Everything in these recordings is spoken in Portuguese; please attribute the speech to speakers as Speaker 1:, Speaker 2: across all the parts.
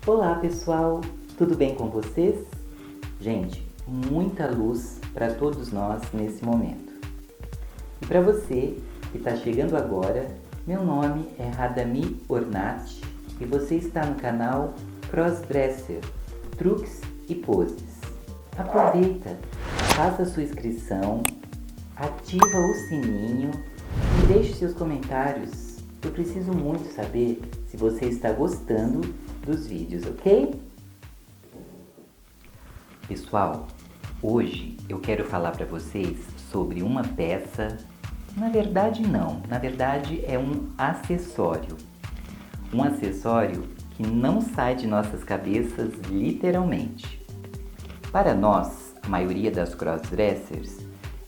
Speaker 1: Olá pessoal, tudo bem com vocês? Gente, muita luz para todos nós nesse momento. E para você que está chegando agora, meu nome é Radami Ornat e você está no canal Crossdresser, Truques e Poses. Aproveita, faça sua inscrição, ativa o sininho e deixe seus comentários. Eu preciso muito saber se você está gostando dos vídeos, ok? Pessoal, hoje eu quero falar para vocês sobre uma peça. Na verdade é um acessório. Um acessório que não sai de nossas cabeças literalmente. Para nós, a maioria das crossdressers,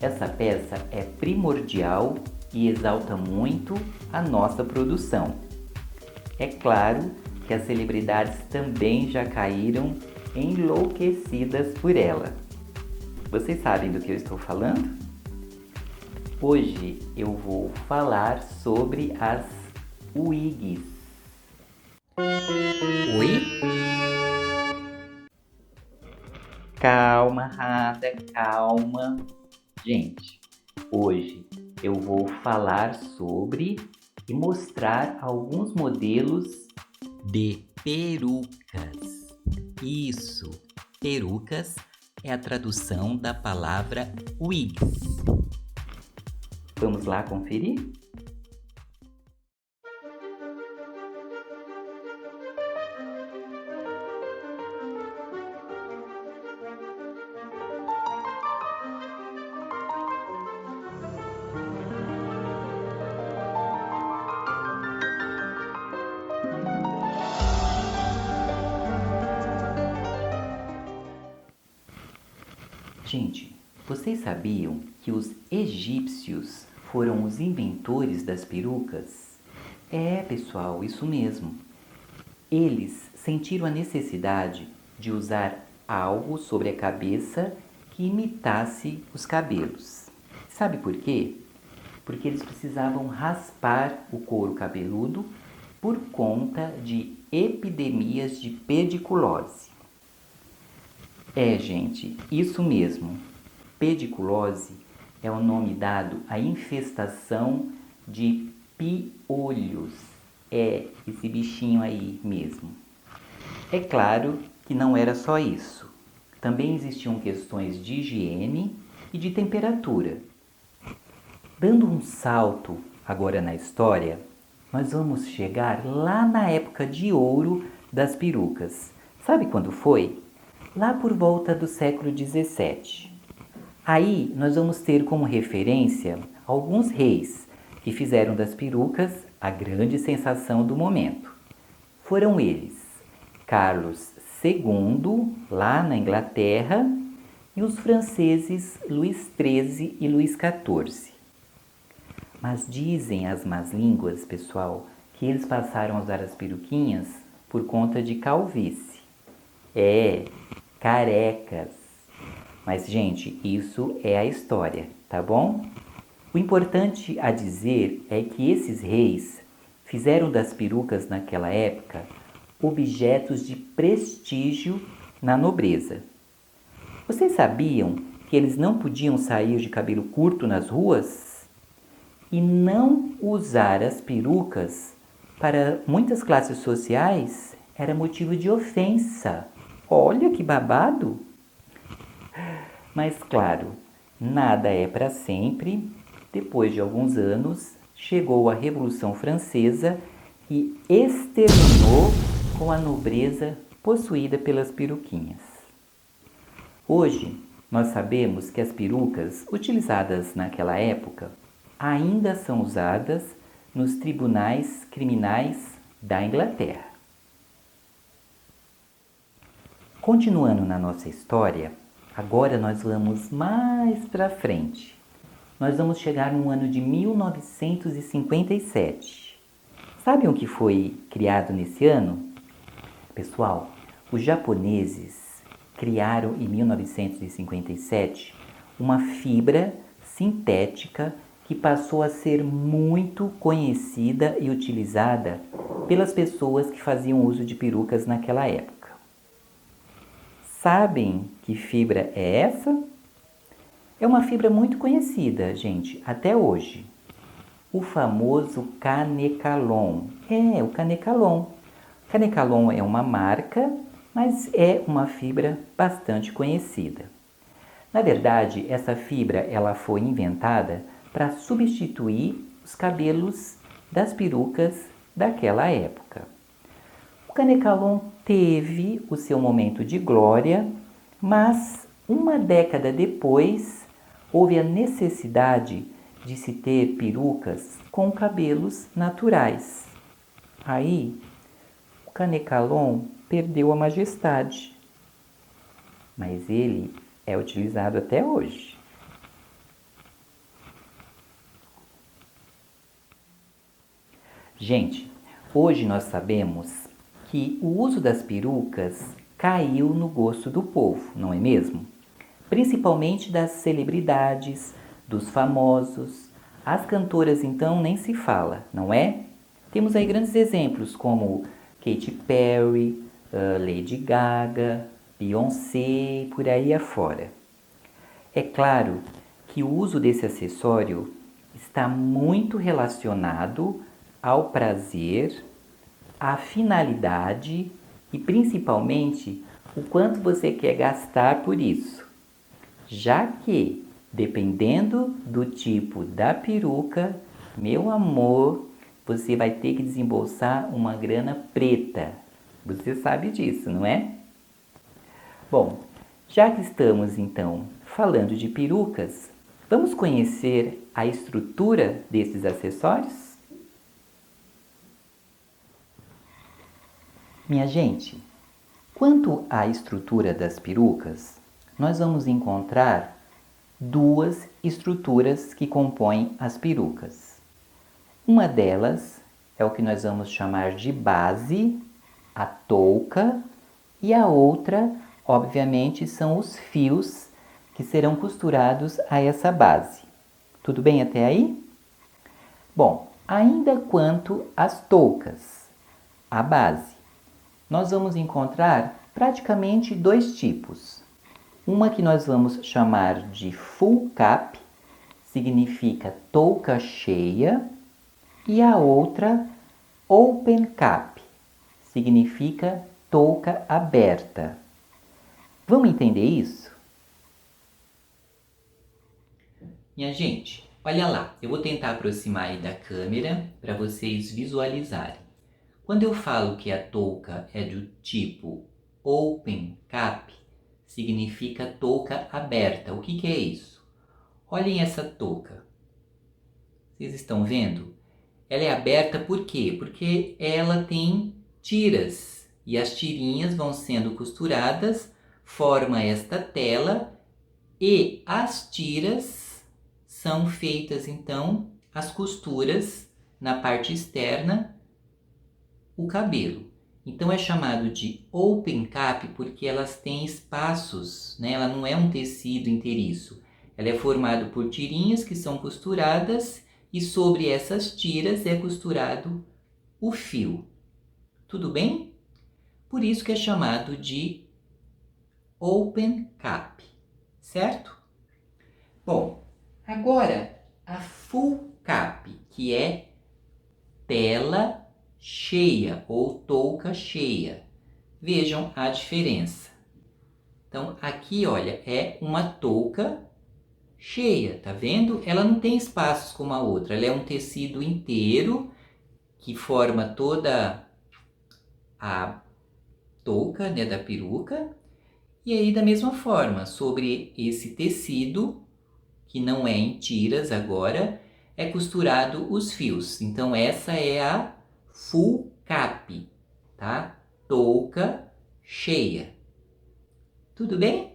Speaker 1: essa peça é primordial e exalta muito a nossa produção. É claro que as celebridades também já caíram enlouquecidas por ela. Vocês sabem do que eu estou falando? Hoje eu vou falar sobre as wigs. Oi? Calma, Rada, calma. Gente, hoje eu vou falar sobre e mostrar alguns modelos de perucas. Isso, perucas é a tradução da palavra wigs. Vamos lá conferir? Gente, vocês sabiam que os egípcios foram os inventores das perucas? É, pessoal, isso mesmo. Eles sentiram a necessidade de usar algo sobre a cabeça que imitasse os cabelos. Sabe por quê? Porque eles precisavam raspar o couro cabeludo por conta de epidemias de pediculose. É, gente, isso mesmo. Pediculose é o nome dado à infestação de piolhos. É esse bichinho aí mesmo. É claro que não era só isso. Também existiam questões de higiene e de temperatura. Dando um salto agora na história, nós vamos chegar lá na época de ouro das perucas. Sabe quando foi? Lá por volta do século 17. Aí nós vamos ter como referência alguns reis que fizeram das perucas a grande sensação do momento. Foram eles Carlos II, lá na Inglaterra, e os franceses Luís XIII e Luís XIV. Mas dizem as más línguas, pessoal, que eles passaram a usar as peruquinhas por conta de calvície. É, carecas. Mas, gente, isso é a história, tá bom? O importante a dizer é que esses reis fizeram das perucas naquela época objetos de prestígio na nobreza. Vocês sabiam que eles não podiam sair de cabelo curto nas ruas? E não usar as perucas para muitas classes sociais era motivo de ofensa. Olha que babado! Mas claro, nada é para sempre. Depois de alguns anos, chegou a Revolução Francesa e exterminou com a nobreza possuída pelas peruquinhas. Hoje, nós sabemos que as perucas utilizadas naquela época ainda são usadas nos tribunais criminais da Inglaterra. Continuando na nossa história, agora nós vamos mais para frente. Nós vamos chegar no ano de 1957. Sabem o que foi criado nesse ano? Pessoal, os japoneses criaram em 1957 uma fibra sintética que passou a ser muito conhecida e utilizada pelas pessoas que faziam uso de perucas naquela época. Sabem que fibra é essa? É uma fibra muito conhecida, gente, até hoje. O famoso Canecalon. O Canecalon. Canecalon é uma marca, mas é uma fibra bastante conhecida. Na verdade, essa fibra ela foi inventada para substituir os cabelos das perucas daquela época. O Canecalon teve o seu momento de glória, mas uma década depois houve a necessidade de se ter perucas com cabelos naturais. Aí, o Canecalon perdeu a majestade, mas ele é utilizado até hoje. Gente, hoje nós sabemos que o uso das perucas caiu no gosto do povo, não é mesmo? Principalmente das celebridades, dos famosos. As cantoras então nem se fala, não é? Temos aí grandes exemplos como Katy Perry, Lady Gaga, Beyoncé e por aí afora. É claro que o uso desse acessório está muito relacionado ao prazer, à finalidade e principalmente o quanto você quer gastar por isso. Já que, dependendo do tipo da peruca, meu amor, você vai ter que desembolsar uma grana preta. Você sabe disso, não é? Bom, já que estamos então falando de perucas, vamos conhecer a estrutura desses acessórios? Minha gente, quanto à estrutura das perucas, nós vamos encontrar duas estruturas que compõem as perucas. Uma delas é o que nós vamos chamar de base, a touca, e a outra, obviamente, são os fios que serão costurados a essa base. Tudo bem até aí? Bom, ainda quanto às toucas, a base, nós vamos encontrar praticamente dois tipos. Uma que nós vamos chamar de full cap, significa touca cheia, e a outra open cap, significa touca aberta. Vamos entender isso? Minha gente, olha lá, eu vou tentar aproximar aí da câmera para vocês visualizarem. Quando eu falo que a touca é do tipo open cap, significa touca aberta. O que é isso? Olhem essa touca. Vocês estão vendo? Ela é aberta por quê? Porque ela tem tiras e as tirinhas vão sendo costuradas, forma esta tela e as tiras são feitas então as costuras na parte externa, o cabelo. Então é chamado de open cap porque elas têm espaços, né? Ela não é um tecido inteiriço. Ela é formada por tirinhas que são costuradas e sobre essas tiras é costurado o fio. Tudo bem? Por isso que é chamado de open cap, certo? Bom, agora a full cap, que é tela cheia ou touca cheia. Vejam a diferença. Então, aqui, olha, é uma touca cheia, tá vendo? Ela não tem espaços como a outra, ela é um tecido inteiro que forma toda a touca, né, da peruca. E aí, da mesma forma, sobre esse tecido, que não é em tiras agora, é costurado os fios. Então, essa é a full cap, tá? Touca cheia. Tudo bem?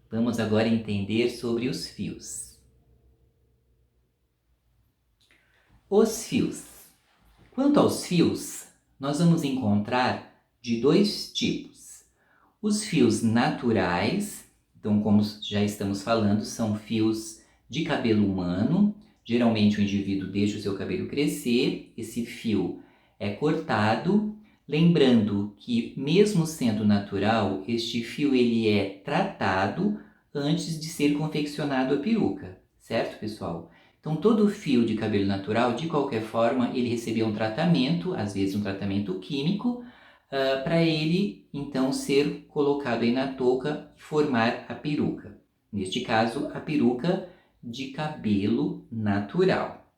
Speaker 1: Vamos agora entender sobre os fios. Os fios. Quanto aos fios, nós vamos encontrar de dois tipos. Os fios naturais, então como já estamos falando, são fios de cabelo humano. Geralmente o indivíduo deixa o seu cabelo crescer, esse fio é cortado. Lembrando que, mesmo sendo natural, este fio ele é tratado antes de ser confeccionado a peruca, certo, pessoal? Então, todo fio de cabelo natural, de qualquer forma, ele recebeu um tratamento, às vezes um tratamento químico, para ele, então, ser colocado aí na touca e formar a peruca. Neste caso, a peruca de cabelo natural.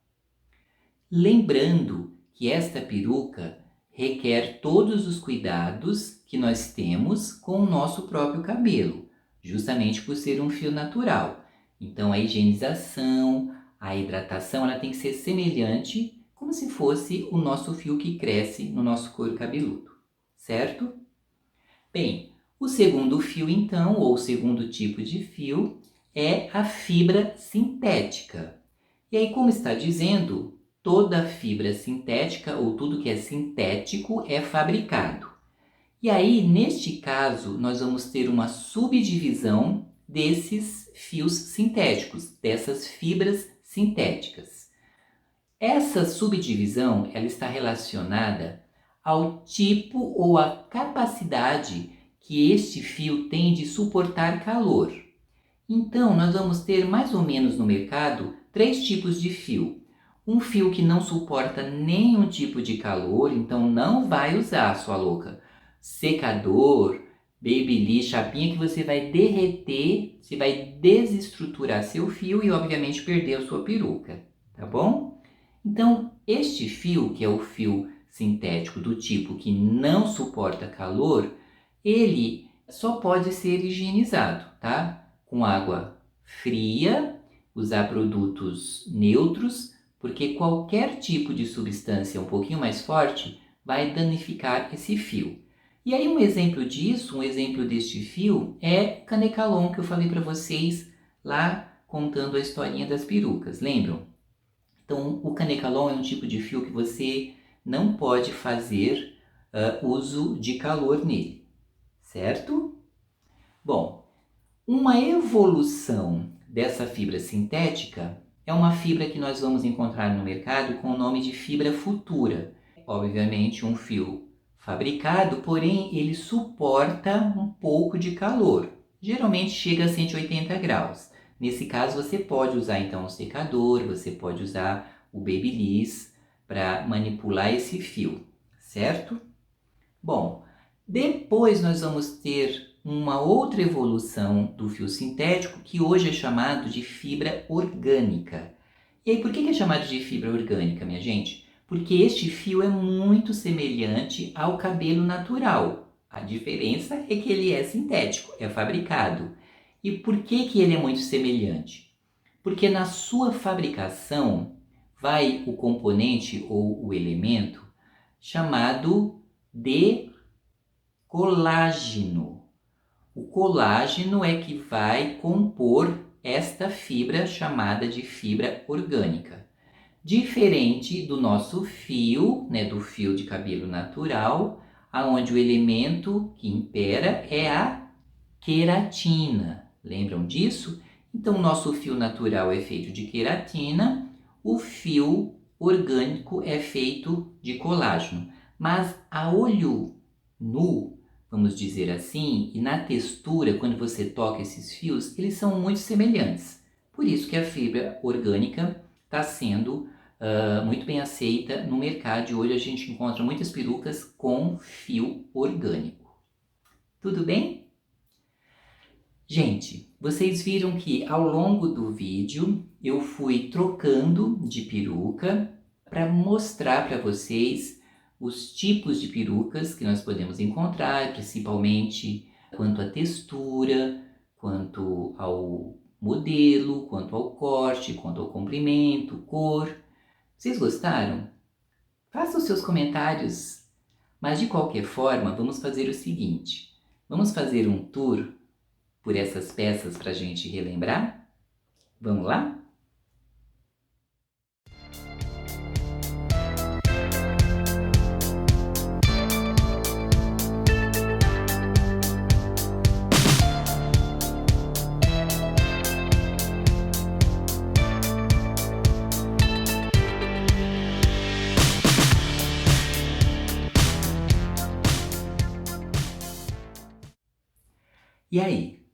Speaker 1: Lembrando que esta peruca requer todos os cuidados que nós temos com o nosso próprio cabelo, justamente por ser um fio natural. Então, a higienização, a hidratação, ela tem que ser semelhante, como se fosse o nosso fio que cresce no nosso couro cabeludo, certo? Bem, o segundo fio, então, ou o segundo tipo de fio, é a fibra sintética. E aí, como está dizendo, toda fibra sintética ou tudo que é sintético é fabricado. E aí, neste caso, nós vamos ter uma subdivisão desses fios sintéticos, dessas fibras sintéticas. Essa subdivisão ela está relacionada ao tipo ou à capacidade que este fio tem de suportar calor. Então, nós vamos ter mais ou menos no mercado 3 tipos de fio. Um fio que não suporta nenhum tipo de calor, então não vai usar, sua louca, secador, babyliss, chapinha que você vai derreter, você vai desestruturar seu fio e obviamente perder a sua peruca, tá bom? Então, este fio, que é o fio sintético do tipo que não suporta calor, ele só pode ser higienizado, tá? Com água fria, usar produtos neutros, porque qualquer tipo de substância um pouquinho mais forte vai danificar esse fio. E aí um exemplo disso, um exemplo deste fio é Canecalon, que eu falei para vocês lá contando a historinha das perucas, lembram? Então o Canecalon é um tipo de fio que você não pode fazer uso de calor nele, certo? Bom, uma evolução dessa fibra sintética é uma fibra que nós vamos encontrar no mercado com o nome de fibra futura. Obviamente um fio fabricado, porém ele suporta um pouco de calor. Geralmente chega a 180 graus. Nesse caso você pode usar então o secador, você pode usar o babyliss para manipular esse fio, certo? Bom, depois nós vamos ter uma outra evolução do fio sintético que hoje é chamado de fibra orgânica. E aí, por que é chamado de fibra orgânica, minha gente? Porque este fio é muito semelhante ao cabelo natural. A diferença é que ele é sintético, é fabricado. E por que ele é muito semelhante? Porque na sua fabricação vai o componente ou o elemento chamado de colágeno. O colágeno é que vai compor esta fibra chamada de fibra orgânica. Diferente do nosso fio, do fio de cabelo natural, onde o elemento que impera é a queratina. Lembram disso? Então, o nosso fio natural é feito de queratina, o fio orgânico é feito de colágeno. Mas a olho nu, vamos dizer assim, e na textura, quando você toca esses fios, eles são muito semelhantes. Por isso que a fibra orgânica está sendo muito bem aceita no mercado. E hoje a gente encontra muitas perucas com fio orgânico. Tudo bem? Gente, vocês viram que ao longo do vídeo eu fui trocando de peruca para mostrar para vocês os tipos de perucas que nós podemos encontrar, principalmente quanto à textura, quanto ao modelo, quanto ao corte, quanto ao comprimento, cor. Vocês gostaram? Façam os seus comentários. Mas de qualquer forma, vamos fazer o seguinte. Vamos fazer um tour por essas peças para a gente relembrar? Vamos lá? E aí,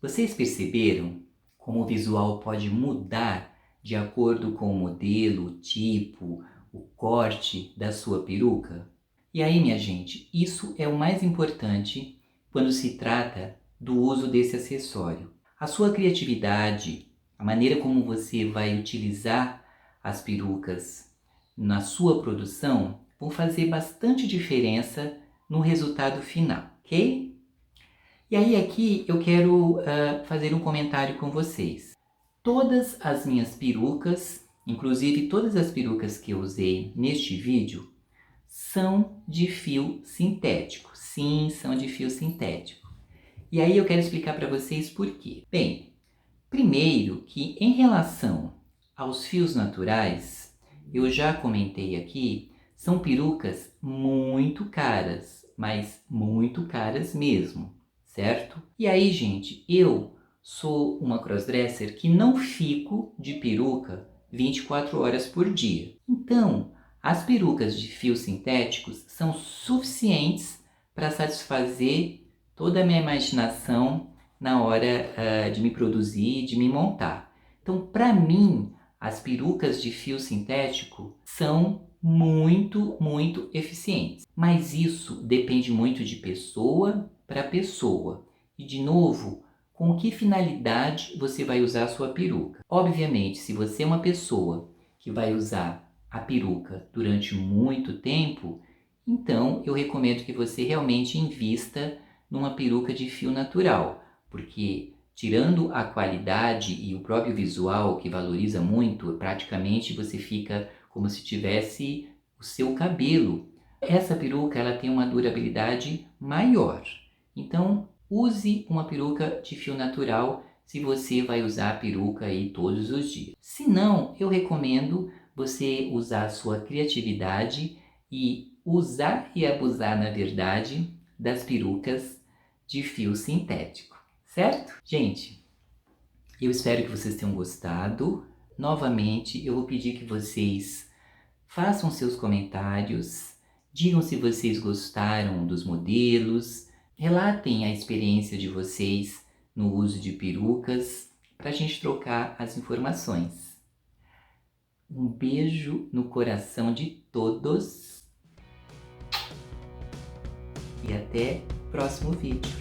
Speaker 1: vocês perceberam como o visual pode mudar de acordo com o modelo, o tipo, o corte da sua peruca? E aí, minha gente, isso é o mais importante quando se trata do uso desse acessório. A sua criatividade, a maneira como você vai utilizar as perucas na sua produção vão fazer bastante diferença no resultado final, ok? E aí aqui eu quero fazer um comentário com vocês. Todas as minhas perucas, inclusive todas as perucas que eu usei neste vídeo, são de fio sintético. Sim, são de fio sintético. E aí eu quero explicar para vocês por quê. Bem, primeiro que em relação aos fios naturais, eu já comentei aqui, são perucas muito caras, mas muito caras mesmo, certo? E aí, gente, eu sou uma crossdresser que não fico de peruca 24 horas por dia. Então, as perucas de fios sintéticos são suficientes para satisfazer toda a minha imaginação na hora de me produzir, de me montar. Então, para mim, as perucas de fio sintético são muito eficientes. Mas isso depende muito de pessoa para pessoa. E, de novo, com que finalidade você vai usar a sua peruca? Obviamente, se você é uma pessoa que vai usar a peruca durante muito tempo, então eu recomendo que você realmente invista numa peruca de fio natural, porque tirando a qualidade e o próprio visual, que valoriza muito, praticamente você fica como se tivesse o seu cabelo. Essa peruca ela tem uma durabilidade maior. Então, use uma peruca de fio natural se você vai usar a peruca aí todos os dias. Se não, eu recomendo você usar a sua criatividade e usar e abusar, na verdade, das perucas de fio sintético, certo? Gente, eu espero que vocês tenham gostado. Novamente, eu vou pedir que vocês façam seus comentários, digam se vocês gostaram dos modelos, relatem a experiência de vocês no uso de perucas, para a gente trocar as informações. Um beijo no coração de todos e até o próximo vídeo.